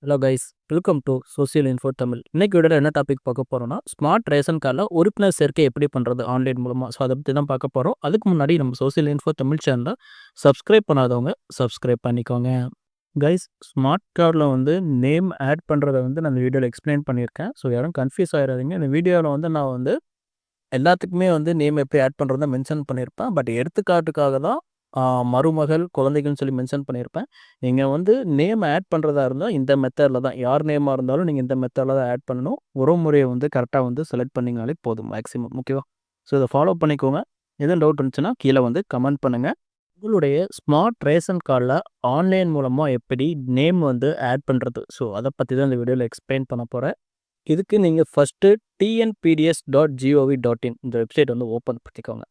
Hello guys, welcome to social info Tamil. இன்னைக்கு வீடியோவில் என்ன டாபிக் பார்க்க போகிறோம்னா, ஸ்மார்ட் ரேஷன் கார்டில் உறுப்பினர் சேர்க்கை எப்படி பண்ணுறது ஆன்லைன் மூலமாக. ஸோ அதை பற்றி தான் பார்க்க போகிறோம். அதுக்கு முன்னாடி நம்ம சோசியல் இன்ஃபோ தமிழ் சேனலை சப்ஸ்கிரைப் பண்ணாதவங்க சப்ஸ்கிரைப் பண்ணிக்கோங்க. கைஸ், ஸ்மார்ட் கார்டில் வந்து நேம் ஆட் பண்ணுறதை வந்து நான் இந்த வீடியோவில் எக்ஸ்பிளைன் பண்ணியிருக்கேன். ஸோ யாரும் கன்ஃபியூஸ் ஆகிடாதீங்க. இந்த வீடியோவில் வந்து நான் வந்து எல்லாத்துக்குமே வந்து நேம் எப்படி ஆட் பண்ணுறதா மென்ஷன் பண்ணியிருப்பேன். பட் எடுத்துக்காட்டுக்காக தான் மருமகள், குழந்தைகள்னு சொல்லி மென்ஷன் பண்ணியிருப்பேன். நீங்கள் வந்து நேம் ஆட் பண்ணுறதா இருந்தால் இந்த மெத்தடில் தான், யார் நேமாக இருந்தாலும் நீங்கள் இந்த மெத்தடில் தான் ஆட் பண்ணணும். உறவுமுறையை வந்து கரெக்டாக வந்து செலக்ட் பண்ணிங்கனாலே போதும் மேக்ஸிமம். ஓகேவா? ஸோ இதை ஃபாலோ பண்ணிக்கோங்க. எதுவும் டவுட் இருந்துச்சுன்னா கீழே வந்து கமெண்ட் பண்ணுங்கள். உங்களுடைய ஸ்மார்ட் ரேஷன் கார்டில் ஆன்லைன் மூலமாக எப்படி நேம் வந்து ஆட் பண்ணுறது, ஸோ அதை பற்றி தான் இந்த வீடியோவில் எக்ஸ்பிளைன் பண்ண போகிறேன். இதுக்கு நீங்கள் ஃபஸ்ட்டு tnpds.gov.in இந்த வெப்சைட் வந்து ஓப்பன் பண்ணிக்கோங்க.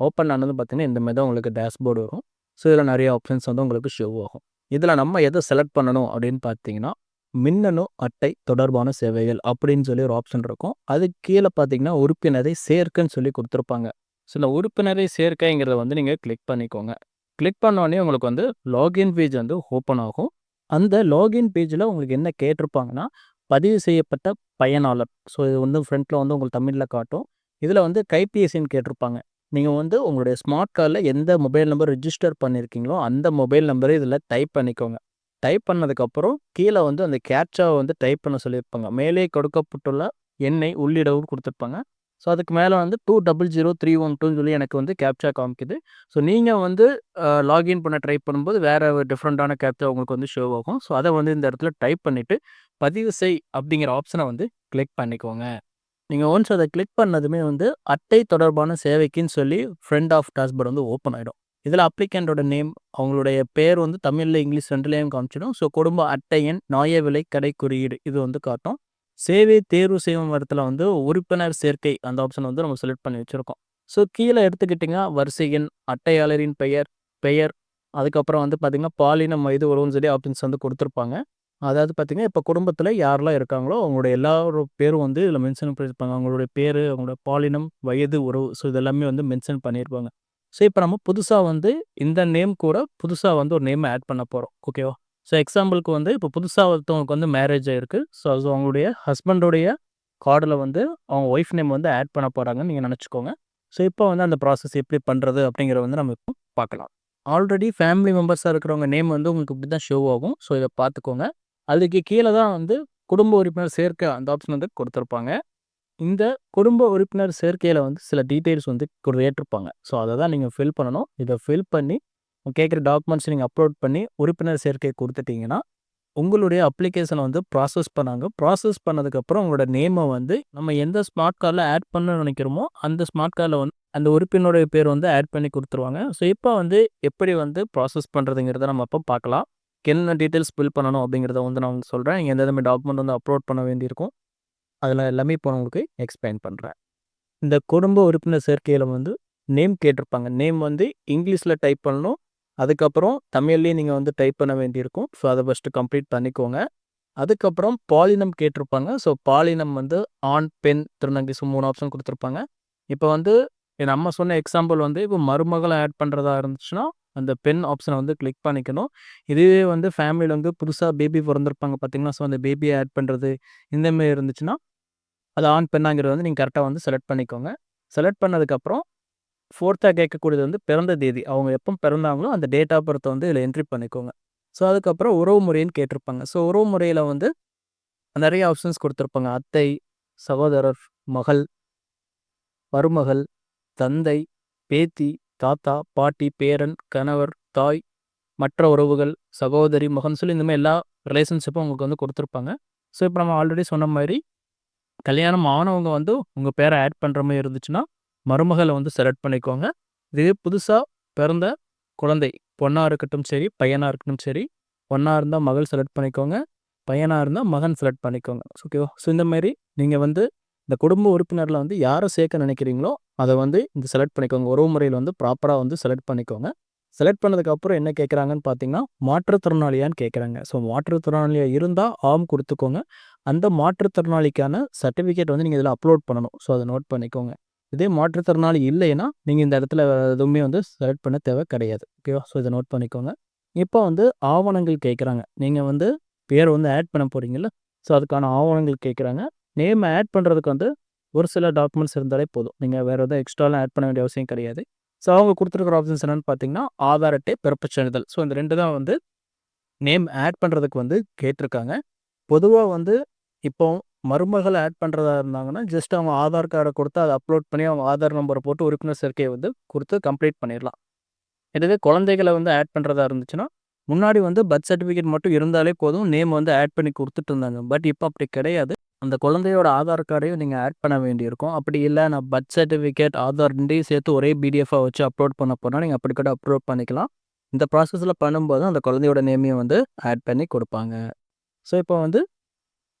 ஓப்பன் ஆனது பார்த்தீங்கன்னா இந்த மாதிரி தான் உங்களுக்கு டேஷ்போர்டு வரும். ஸோ இதில் நிறைய ஆப்ஷன்ஸ் வந்து உங்களுக்கு ஷோ ஆகும். இதில் நம்ம எதை செலக்ட் பண்ணணும் அப்படின்னு பார்த்தீங்கன்னா, மின்னணு அட்டை தொடர்பான சேவைகள் அப்படின்னு சொல்லி ஒரு ஆப்ஷன் இருக்கும். அதுக்கு கீழே பார்த்தீங்கன்னா உறுப்பினரை சேர்க்கைன்னு சொல்லி கொடுத்துருப்பாங்க. ஸோ இந்த உறுப்பினரை சேர்க்கைங்கிறத வந்து நீங்கள் கிளிக் பண்ணிக்கோங்க. கிளிக் பண்ணோடனே உங்களுக்கு வந்து லாகின் பேஜ் வந்து ஓப்பன் ஆகும். அந்த லாகின் பேஜில் உங்களுக்கு என்ன கேட்டிருப்பாங்கன்னா, பதிவு செய்யப்பட்ட பயனாளர். ஸோ இது வந்து ஃப்ரண்ட்டில் வந்து உங்களுக்கு தமிழில் காட்டும். இதில் வந்து கைபேசின்னு கேட்டிருப்பாங்க. நீங்கள் வந்து உங்களுடைய ஸ்மார்ட் கார்டில் எந்த மொபைல் நம்பர் ரிஜிஸ்டர் பண்ணியிருக்கீங்களோ அந்த மொபைல் நம்பரை இதில் டைப் பண்ணிக்கோங்க. டைப் பண்ணதுக்கப்புறம் கீழே வந்து அந்த கேப்சாவை வந்து டைப் பண்ண சொல்லியிருப்பாங்க. மேலே கொடுக்கப்பட்டுள்ள எண்ணை உள்ளிடவும் கொடுத்துருப்பாங்க. ஸோ அதுக்கு மேலே வந்து 200312 சொல்லி எனக்கு வந்து கேப்சா காமிக்குது. ஸோ நீங்கள் வந்து லாகின் பண்ண ட்ரை பண்ணும்போது வேறு டிஃப்ரெண்ட்டான கேப்சா உங்களுக்கு வந்து ஷோ ஆகும். ஸோ அதை வந்து இந்த இடத்துல டைப் பண்ணிவிட்டு பதிவு செய் அப்படிங்கிற ஆப்ஷனை வந்து கிளிக் பண்ணிக்கோங்க. நீங்கள் ஒன்ஸ் அதை கிளிக் பண்ணதுமே வந்து அட்டை தொடர்பான சேவைக்குன்னு சொல்லி ஃப்ரண்ட் ஆஃப் டாஷ்போர்டு வந்து ஓப்பன் ஆகிடும். இதில் அப்ளிகண்டோட நேம், அவங்களுடைய பேர் வந்து தமிழில் இங்கிலீஷ் ரெண்டுலேயும் காமிச்சிடும். ஸோ குடும்ப அட்டை எண், நியாய விலை கடை குறியீடு இது வந்து காட்டும். சேவை தேர்வு செய்யும் இடத்துல வந்து உறுப்பினர் சேர்க்கை அந்த ஆப்ஷன் வந்து நம்ம செலக்ட் பண்ணி வச்சுருக்கோம். ஸோ கீழே எடுத்துக்கிட்டிங்கன்னா வரிசை எண், அட்டையாளரின் பெயர் அதுக்கப்புறம் வந்து பார்த்திங்கன்னா பாலினம், வயது, உறவுன்னு சொல்லி ஆப்ஷன்ஸ் வந்து கொடுத்துருப்பாங்க. அதாவது பார்த்திங்கன்னா இப்போ குடும்பத்தில் யாரெல்லாம் இருக்காங்களோ அவங்களோட எல்லாரோட பேரும் வந்து இதில் மென்ஷன் பண்ணியிருப்பாங்க. அவங்களுடைய பேர், அவங்களோட பாலினம், வயது, உறவு, ஸோ இதெல்லாமே வந்து மென்ஷன் பண்ணியிருப்பாங்க. ஸோ இப்போ நம்ம புதுசாக வந்து இந்த நேம் கூட புதுசாக வந்து ஒரு நேம் ஆட் பண்ண போகிறோம். ஓகேவா? ஸோ எக்ஸாம்பிளுக்கு வந்து இப்போ புதுசாக ஒருத்தவங்களுக்கு வந்து மேரேஜ் ஆகிருக்கு. ஸோ அது அவங்களுடைய ஹஸ்பண்டோடைய கார்டில் வந்து அவங்க ஒய்ஃப் நேம் வந்து ஆட் பண்ண போகிறாங்கன்னு நீங்கள் நினச்சிக்கோங்க. ஸோ இப்போ வந்து அந்த ப்ராசஸ் எப்படி பண்ணுறது அப்படிங்கிறத வந்து நம்ம இப்போ பார்க்கலாம். ஆல்ரெடி ஃபேமிலி மெம்பர்ஸாக இருக்கிறவங்க நேம் வந்து உங்களுக்கு இப்படி தான் ஷோ ஆகும். ஸோ இதை பார்த்துக்கோங்க. அதுக்கு கீழே தான் வந்து குடும்ப உறுப்பினர் சேர்க்கை அந்த ஆப்ஷன் வந்து கொடுத்துருப்பாங்க. இந்த குடும்ப உறுப்பினர் சேர்க்கையில் வந்து சில டீட்டெயில்ஸ் வந்து கேட்டிருப்பாங்க. ஸோ அதை தான் நீங்கள் ஃபில் பண்ணணும். இதை ஃபில் பண்ணி கேட்குற டாக்குமெண்ட்ஸ் நீங்கள் அப்லோட் பண்ணி உறுப்பினர் சேர்க்கை கொடுத்துட்டிங்கன்னா உங்களுடைய அப்ளிகேஷனை வந்து ப்ராசஸ் பண்ணாங்க. ப்ராசஸ் பண்ணதுக்கப்புறம் உங்களோட நேமை வந்து நம்ம எந்த ஸ்மார்ட் கார்டில் ஆட் பண்ணணும்னு நினைக்கிறோமோ அந்த ஸ்மார்ட் கார்டில் வந்து அந்த உறுப்பினருடைய பேர் வந்து ஆட் பண்ணி கொடுத்துருவாங்க. ஸோ இப்போ வந்து எப்படி வந்து ப்ராசஸ் பண்ணுறதுங்கிறத நம்ம அப்போ பார்க்கலாம். என்ன டீட்டெயில்ஸ் ஃபில் பண்ணணும் அப்படிங்கிறத வந்து நான் வந்து சொல்கிறேன். நீங்கள் எந்த டாக்குமெண்ட் வந்து அப்லோட் பண்ண வேண்டியிருக்கும் அதில் எல்லாமே இப்போ உங்களுக்கு எக்ஸ்பிளைன் பண்ணுறேன். இந்த குடும்ப உறுப்பினர் சேர்க்கையில் வந்து நேம் கேட்டிருப்பாங்க. நேம் வந்து இங்கிலீஷில் டைப் பண்ணணும். அதுக்கப்புறம் தமிழ்லேயே நீங்கள் வந்து டைப் பண்ண வேண்டியிருக்கும். ஸோ அதை ஃபஸ்ட்டு கம்ப்ளீட் பண்ணிக்கோங்க. அதுக்கப்புறம் பாலினம் கேட்டிருப்பாங்க. ஸோ பாலினம் வந்து ஆண், பெண், திருநங்கை, ஸோ 3 ஆப்ஷன் கொடுத்துருப்பாங்க. இப்போ வந்து நம்ம சொன்ன எக்ஸாம்பிள் வந்து இப்போ மருமகளை ஆட் பண்ணுறதா இருந்துச்சுன்னா அந்த பெண் ஆப்ஷனை வந்து கிளிக் பண்ணிக்கணும். இதுவே வந்து ஃபேமிலியில் வந்து புதுசாக பேபி பிறந்திருப்பாங்க பார்த்தீங்கன்னா, ஸோ அந்த பேபியை ஆட் பண்ணுறது இந்தமாரி இருந்துச்சுன்னா அது ஆண், பெண்ணாங்கிறது வந்து நீங்கள் கரெக்டாக வந்து செலக்ட் பண்ணிக்கோங்க. செலக்ட் பண்ணதுக்கப்புறம் 4த்தாக கேட்கக்கூடியது வந்து பிறந்த தேதி. அவங்க எப்போ பிறந்தாங்களோ அந்த டேட் ஆஃப் பர்த்தை வந்து இதில் என்ட்ரி பண்ணிக்கோங்க. ஸோ அதுக்கப்புறம் உறவு முறைன்னு கேட்டிருப்பாங்க. ஸோ உறவு முறையில் வந்து நிறைய ஆப்ஷன்ஸ் கொடுத்துருப்பாங்க. அத்தை, சகோதரர், மகள், மருமகள், தந்தை, பேத்தி, தாத்தா, பாட்டி, பேரன், கணவர், தாய், மற்ற உறவுகள், சகோதரி, மகன் சொல்லி இந்தமாதிரி எல்லா ரிலேஷன்ஷிப்பும் உங்களுக்கு வந்து கொடுத்துருப்பாங்க. ஸோ இப்போ நம்ம ஆல்ரெடி சொன்ன மாதிரி கல்யாணம் ஆனவங்க வந்து உங்கள் பேரை ஆட் பண்ணுற மாதிரி இருந்துச்சுன்னா மருமகளை வந்து செலக்ட் பண்ணிக்கோங்க. இதே புதுசாக பிறந்த குழந்தை பொண்ணாக இருக்கட்டும் சரி, பையனாக இருக்கட்டும் சரி, பொண்ணாக இருந்தால் மகள் செலக்ட் பண்ணிக்கோங்க, பையனாக இருந்தால் மகன் செலக்ட் பண்ணிக்கோங்க. ஓகேவா? ஸோ இந்தமாரி நீங்கள் வந்து இந்த குடும்ப உறுப்பினரில் வந்து யாரை சேர்க்க நினைக்கிறீங்களோ அதை வந்து இந்த செலக்ட் பண்ணிக்கோங்க. உறவு முறையில் வந்து ப்ராப்பராக வந்து செலக்ட் பண்ணிக்கோங்க. செலக்ட் பண்ணதுக்கப்புறம் என்ன கேட்குறாங்கன்னு பார்த்தீங்கன்னா, மாற்றுத்திறனாளியான்னு கேட்குறாங்க. ஸோ மாற்றுத்திறனாளியாக இருந்தால் ஆம் கொடுத்துக்கோங்க. அந்த மாற்றுத்திறனாளிக்கான சர்டிஃபிகேட் வந்து நீங்கள் இதில் அப்லோட் பண்ணணும். ஸோ அதை நோட் பண்ணிக்கோங்க. இதே மாற்றுத்திறனாளி இல்லைன்னா நீங்கள் இந்த இடத்துல எதுவுமே வந்து செலக்ட் பண்ண தேவை கிடையாது. ஓகேவா? ஸோ இதை நோட் பண்ணிக்கோங்க. இப்போ வந்து ஆவணங்கள் கேட்குறாங்க. நீங்கள் வந்து பேர் வந்து ஆட் பண்ண போகிறீங்கல்ல, ஸோ அதுக்கான ஆவணங்கள் கேட்குறாங்க. நேம் ஆட் பண்ணுறதுக்கு வந்து ஒரு சில டாக்குமெண்ட்ஸ் இருந்தாலே போதும். நீங்கள் வேறு எதுவும் எக்ஸ்ட்ராலாம் ஆட் பண்ண வேண்டிய அவசியம் கிடையாது. ஸோ அவங்க குடுத்துருக்கிற ஆப்ஷன்ஸ் என்னென்னு பார்த்தீங்கன்னா, ஆதார் அட்டை, பிறப்புச் சான்றிதழ். ஸோ இந்த 2 தான் வந்து நேம் ஆட் பண்ணுறதுக்கு வந்து கேட்டிருக்காங்க. பொதுவா வந்து இப்போ மருமகள் ஆட் பண்ணுறதா இருந்தாங்கன்னா, ஜஸ்ட் அவங்க ஆதார் கார்ட குடுத்து அத அப்லோட் பண்ணி அவங்க ஆதார் நம்பர போட்டு உறுப்பினர் சேர்க்கைய வந்து குடுத்து கம்ப்ளீட் பண்ணிறலாம். இதுவே குழந்தைகள வந்து ஆட் பண்ணுறதா இருந்துச்சுன்னா, முன்னாடி வந்து பர்த் சர்டிஃபிகேட் மட்டும் இருந்தாலே போதும். நேம் வந்து ஆட் பண்ணி குடுத்துட்டு இருந்தாங்க. பட் இப்ப அப்படி கிடையாது. அந்த குழந்தையோட ஆதார் கார்டையும் நீங்க ஆட் பண்ண வேண்டியிருக்கும். அப்படி இல்ல நான் பர்த் சர்டிஃபிகேட், ஆதார் 2யும் சேர்த்து ஒரே பிடிஎஃபா வச்சு அப்லோட் பண்ண போனா, நீங்க அப்படி கூட அப்லோட் பண்ணிக்கலாம். இந்த ப்ராசஸ்ல பண்ணும்போது அந்த குழந்தையோட நேமையும் வந்து ஆட் பண்ணி குடுப்பாங்க. ஸோ இப்போ வந்து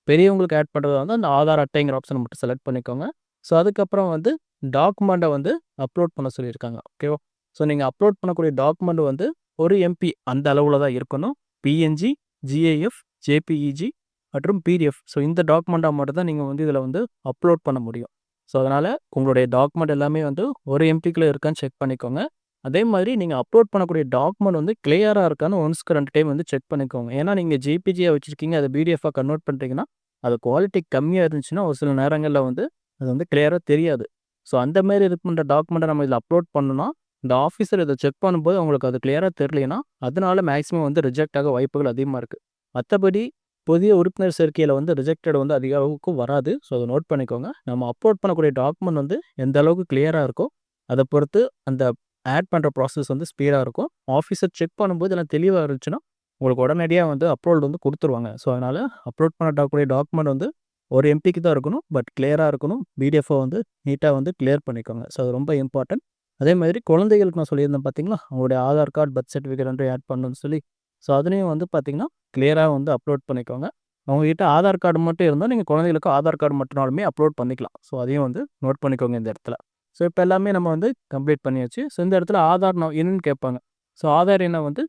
பெரியவங்களுக்கு ஆட் பண்ணுறதா இருந்தா, அந்த ஆதார் அட்டைங்கிற ஆப்ஷன மட்டும் செலக்ட் பண்ணிக்கோங்க. ஸோ அதுக்கப்புறம் வந்து டாக்குமெண்ட்ட வந்து அப்லோட் பண்ண சொல்லியிருக்காங்க. ஓகேவா? ஸோ நீங்க அப்லோட் பண்ணக்கூடிய டாக்குமெண்ட் வந்து 1 எம்பி அந்த அளவுல தான் இருக்கணும். பிஎன்ஜி, ஜிஐஎஃப், ஜேபிஇஜி மற்றும் பிடிஎஃப். ஸோ இந்த டாக்குமெண்ட்டா மட்டும் தான் நீங்க வந்து இதில வந்து அப்லோட் பண்ண முடியும். ஸோ அதனால உங்களுடைய டாக்குமெண்ட் எல்லாமே வந்து 1 எம்பிக்குள்ள இருக்கான்னு செக் பண்ணிக்கோங்க. அதே மாதிரி நீங்க அப்லோட் பண்ணக்கூடிய டாக்குமெண்ட் வந்து கிளியரா இருக்கான்னு ஒன்ஸ்க்கு 2 டைம் வந்து செக் பண்ணிக்கோங்க. ஏன்னா நீங்க ஜேபிஜியா வச்சிருக்கீங்க. அத பிடிஎஃபா கன்வெர்ட் பண்றீங்கன்னா, அது குவாலிட்டி கம்மியா இருந்துச்சுன்னா, ஒரு சில நேரங்கள்ல வந்து அது வந்து கிளியரா தெரியாது. ஸோ அந்த மாரி இருக்கின்ற டாக்குமெண்ட்ட நம்ம இதில அப்லோட் பண்ணோம்னா, இந்த ஆஃபீசர் இத செக் பண்ணும்போது அவங்களுக்கு அது கிளியரா தெரியலைன்னா, அதனால மேக்ஸிமம் வந்து ரிஜெக்ட் ஆக வாய்ப்புகள் அதிகமா இருக்கு. மத்தபடி புதிய உறுப்பினர் சேர்க்கையில வந்து ரிஜெக்டட் வந்து அதிக அளவுக்கு வராது. ஸோ அத நோட் பண்ணிக்கோங்க. நம்ம அப்லோட் பண்ணக்கூடிய டாக்குமெண்ட் வந்து எந்த அளவுக்கு கிளியரா இருக்கோ, அத பொறுத்து அந்த ஆட் பண்ற ப்ராசஸ் வந்து ஸ்பீடா இருக்கும். ஆஃபீசர் செக் பண்ணும்போது எல்லாம் தெளிவா இருந்துச்சுன்னா, உங்களுக்கு உடனடியா வந்து அப்லோட் வந்து குடுத்துருவாங்க. ஸோ அதனால அப்லோட் பண்ணக்கூடிய டாக்குமெண்ட் வந்து 1 எம்பிக்கு தான் இருக்கணும். பட் கிளியரா இருக்கணும். பிடிஎஃப்ப வந்து நீட்டா வந்து கிளியர் பண்ணிக்கோங்க. ஸோ அது ரொம்ப இம்பார்ட்டன்ட். அதே மாதிரி குழந்தைகளுக்கு நான் சொல்லியிருந்தேன் பார்த்தீங்களா? அவங்களுடைய ஆதார் கார்டு, பர்த் சர்டிஃபிகேட் 2யும் ஆட் பண்ணணும்னு சொல்லி. ஸோ அதுலயும் வந்து பார்த்தீங்கன்னா, கிளியரா வந்து அப்லோட் பண்ணிக்கோங்க. உங்ககிட்ட ஆதார் கார்டு மட்டும் இருந்தா, நீங்க குழந்தைகளுக்கு ஆதார் கார்டு மட்டும்னாலுமே அப்லோட் பண்ணிக்கலாம். ஸோ அதையும் வந்து நோட் பண்ணிக்கோங்க இந்த இடத்துல. ஸோ இப்ப எல்லாமே நம்ம வந்து கம்ப்ளீட் பண்ணியாச்சு. ஸோ இந்த இடத்துல ஆதார் எண்ணுன்னு கேட்பாங்க. ஸோ ஆதார் எண்ண வந்து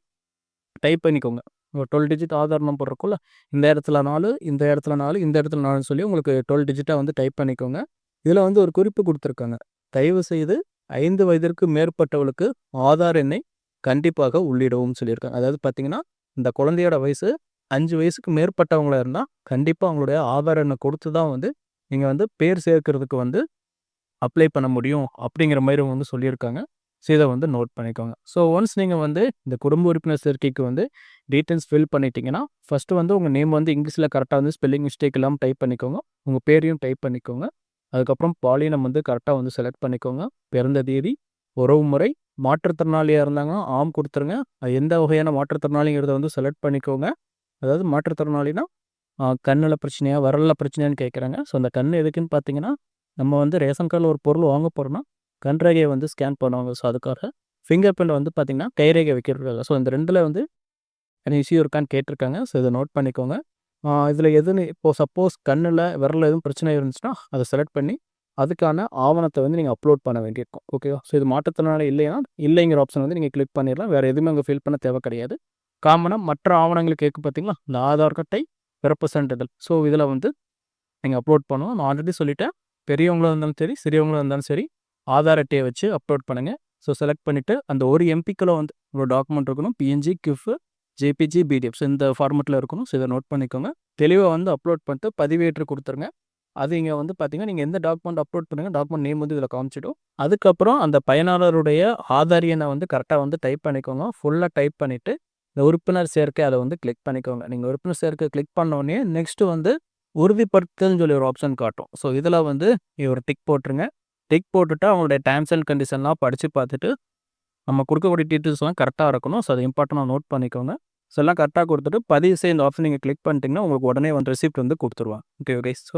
டைப் பண்ணிக்கோங்க. ஒரு 12 டிஜிட் ஆதார் நம்பர் இருக்கும்ல, இந்த இடத்துல 4, இந்த இடத்துல 4, இந்த இடத்துல 4ன்னு சொல்லி உங்களுக்கு 12 டிஜிட்டா வந்து டைப் பண்ணிக்கோங்க. இதில வந்து ஒரு குறிப்பு குடுத்துருக்காங்க. தயவுசெய்து 5 வயதிற்கு மேற்பட்டவளுக்கு ஆதார் எண்ணை கண்டிப்பாக உள்ளிடவும் சொல்லியிருக்காங்க. அதாவது பார்த்தீங்கன்னா, இந்த குழந்தையோட வயசு 5 வயசுக்கு மேற்பட்டவங்களா இருந்தா, கண்டிப்பா அவங்களுடைய ஆதார் எண்ண குடுத்து தான் வந்து, நீங்க வந்து பேர் சேர்க்கிறதுக்கு வந்து அப்ளை பண்ண முடியும். அப்படிங்கிற மாரி வந்து சொல்லியிருக்காங்க. ஸோ இத வந்து நோட் பண்ணிக்கோங்க. ஸோ ஒன்ஸ் நீங்க வந்து இந்த குடும்ப உறுப்பினர் சேர்க்கைக்கு வந்து டீட்டெயில்ஸ் ஃபில் பண்ணிட்டீங்கன்னா, ஃபர்ஸ்ட்டு வந்து உங்க நேம் வந்து இங்கிலீஷ்ல கரெக்ட்டா வந்து ஸ்பெல்லிங் மிஸ்டேக் இல்லாம டைப் பண்ணிக்கோங்க. உங்க பேரையும் டைப் பண்ணிக்கோங்க. அதுக்கப்புறம் பாலினம் வந்து கரெக்ட்டா வந்து செலக்ட் பண்ணிக்கோங்க. பிறந்த தேதி, உறவுமுறை, மாற்றுத்திறனாளியா இருந்தாங்கன்னா ஆம் குடுத்துருங்க. அது எந்த வகையான மாற்றுத்திறனாளிங்கிறத வந்து செலக்ட் பண்ணிக்கோங்க. அதாவது மாற்றுத்திறனாளினா, கண்ணுல பிரச்சனையா, விரல்ல பிரச்சனையான்னு கேட்குறாங்க. ஸோ அந்த கண் எதுக்குன்னு பார்த்தீங்கன்னா, நம்ம வந்து ரேஷன் கார்ட்ல ஒரு பொருள் வாங்க போறோம்னா, கண் ரேகைய வந்து ஸ்கேன் பண்ணுவாங்க. ஸோ அதுக்காக. ஃபிங்கர் பிரிண்ட் வந்து பார்த்தீங்கன்னா, கைரேகை வைக்கிறதுக்காக. ஸோ இந்த 2ல வந்து எனி இஷ்யூ இருக்கான்னு கேட்டிருக்காங்க. ஸோ இத நோட் பண்ணிக்கோங்க. இதில எதுன்னு இப்போ சப்போஸ் கண்ணுல, விரல்ல எதுவும் பிரச்சனை இருந்துச்சுன்னா, அத செலக்ட் பண்ணி, அதுக்கான ஆவணத்த வந்து நீங்க அப்லோட் பண்ண வேண்டியிருக்கும். ஓகேவா? ஸோ இது மாற்றுத்திறனாளி இல்லையா, இல்லைங்கிற ஆப்ஷன் வந்து நீங்க கிளிக் பண்ணிடலாம். வேற எதுவுமே அங்க ஃபில் பண்ண தேவை கிடையாது. காமனா மற்ற ஆவணங்கள் கேட்கும் பார்த்தீங்களா? இந்த ஆதார் அட்டை, பிறப்பு சான்றிதழ். ஸோ இதில வந்து நீங்க அப்லோட் பண்ணணும். நான் ஆல்ரெடி சொல்லிட்டேன். பெரியவங்களா இருந்தாலும் சரி, சிறியவங்களா இருந்தாலும் சரி, ஆதார் அட்டைய வச்சு அப்லோட் பண்ணுங்க. ஸோ செலக்ட் பண்ணிட்டு, அந்த 1 எம்பிக்குள்ள வந்து ஒரு டாக்குமெண்ட் இருக்கணும். PNG, GIF, JPG, PDF. So இந்த ஃபார்மட்ல இருக்கணும். ஸோ இத நோட் பண்ணிக்கோங்க. தெளிவா வந்து அப்லோட் பண்ணிட்டு பதிவேற்று குடுத்துருங்க. அது இங்க வந்து பார்த்தீங்கன்னா, நீங்க எந்த டாக்குமெண்ட் அப்லோட் பண்ணுங்க, டாக்குமெண்ட் நேம் வந்து இதில காமிச்சிடும். அதுக்கப்புறம் அந்த பயனாளருடைய ஆதார் எண்ண வந்து கரெக்ட்டா வந்து டைப் பண்ணிக்கோங்க. ஃபுல்லா டைப் பண்ணிட்டு, இந்த உறுப்பினர் சேர்க்கை அத வந்து கிளிக் பண்ணிக்கோங்க. நீங்க உறுப்பினர் சேர்க்கை கிளிக் பண்ண உடனே, நெக்ஸ்ட் வந்து உறுதிப்படுத்தல்னு சொல்லி ஒரு ஆப்ஷன் காட்டும். ஸோ இதில வந்து ஒரு டிக் போட்டுருங்க. டிக் போட்டுட்டு அவங்களுடைய டெர்ம்ஸ் அண்ட் கண்டிஷன்லாம் படிச்சு பார்த்துட்டு, நம்ம குடுக்கக்கூடிய டீட்டெயில்ஸ்லாம் கரெக்ட்டா இருக்கணும். ஸோ அத இம்பார்ட்டன்ட்டா நோட் பண்ணிக்கோங்க. ஸோ எல்லாம் கரெக்ட்டா குடுத்துட்டு, பதிவு செய் இந்த ஆப்ஷன் நீங்க கிளிக் பண்ணிட்டீங்கன்னா, உங்களுக்கு உடனே வந்து ரெசிப்ட் வந்து குடுத்துருவாங்க. Okay guys. ஸோ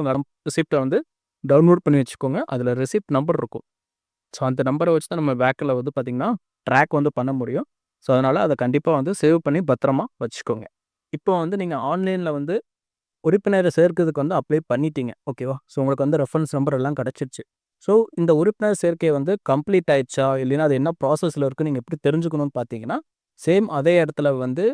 ரெசிப்ட்ட வந்து டவுன்லோட் பண்ணி வச்சுக்கோங்க. அதில ரெசிப்ட் நம்பர் இருக்கும். ஸோ அந்த நம்பர வச்சு தான் நம்ம பேக்ல வந்து பார்த்தீங்கன்னா, ட்ராக் வந்து பண்ண முடியும். ஸோ அதனால அத கண்டிப்பா வந்து சேவ் பண்ணி பத்திரமா வச்சுக்கோங்க. இப்போ வந்து நீங்க ஆன்லைன்ல வந்து உறுப்பினர சேர்க்கிறதுக்கு வந்து அப்ளை பண்ணிட்டீங்க. ஓகேவா? ஸோ உங்களுக்கு வந்து ரெஃபரன்ஸ் நம்பர் எல்லாம் கிடைச்சிருச்சு. ஸோ இந்த உறுப்பினர் சேர்க்கை வந்து கம்ப்ளீட் ஆயிடுச்சா? இல்லைன்னா அது என்ன ப்ராசஸ்ல இருக்குன்னு நீங்க எப்படி தெரிஞ்சுக்கணும்னு பார்த்தீங்கன்னா, சேம் அதே இடத்துல வந்து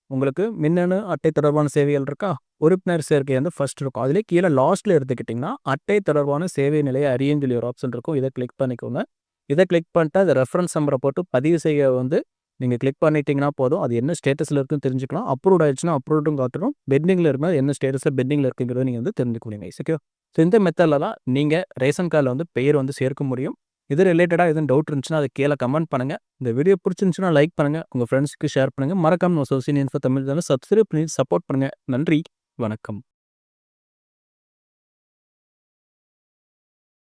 உங்களுக்கு மின்னணு அட்டை தொடர்பான சேவைகள் இருக்கா? உறுப்பினர் சேர்க்கை வந்து ஃபர்ஸ்ட் இருக்கும். அதிலேயே கீழ லாஸ்ட்ல எடுத்துக்கிட்டீங்கன்னா, அட்டை தொடர்பான சேவை நிலையை அறியன்னு சொல்லி ஒரு ஆப்ஷன் இருக்கும். இத கிளிக் பண்ணிக்கோங்க. இத கிளிக் பண்ணிட்டு, அந்த ரெஃபரன்ஸ் நம்பர போட்டு பதிவு செய்ய வந்து நீங்கள் கிளிக் பண்ணிட்டீங்கன்னா போதும். அது என்ன ஸ்டேட்டஸில் இருக்குன்னு தெரிஞ்சுக்கலாம். அப்ரூவ்ட் ஆயிடுச்சுன்னா அப்ரூவ்டும் காட்டணும். பெண்டிங்கில் இருக்கும்போது என்ன ஸ்டேட்டஸில் பெண்டிங்கில் இருக்குங்கிறத நீங்கள் வந்து தெரிஞ்சுக்க முடியும் கைஸ். ஓகே. ஸோ இந்த மெத்தடில் தான் நீங்கள் ரேஷன் கார்டில் வந்து பெயர் வந்து சேர்க்க முடியும். இது ரிலேட்டடாக எதுவும் டவுட் இருந்துச்சுன்னா அதை கீழே கமெண்ட் பண்ணுங்கள். இந்த வீடியோ பிடிச்சிருந்துச்சுன்னா லைக் பண்ணுங்கள். உங்கள் ஃப்ரெண்ட்ஸுக்கு ஷேர் பண்ணுங்கள். மறக்காம நம்ம social info Tamil channel subscribe பண்ணி சப்போர்ட் பண்ணுங்கள். நன்றி, வணக்கம்.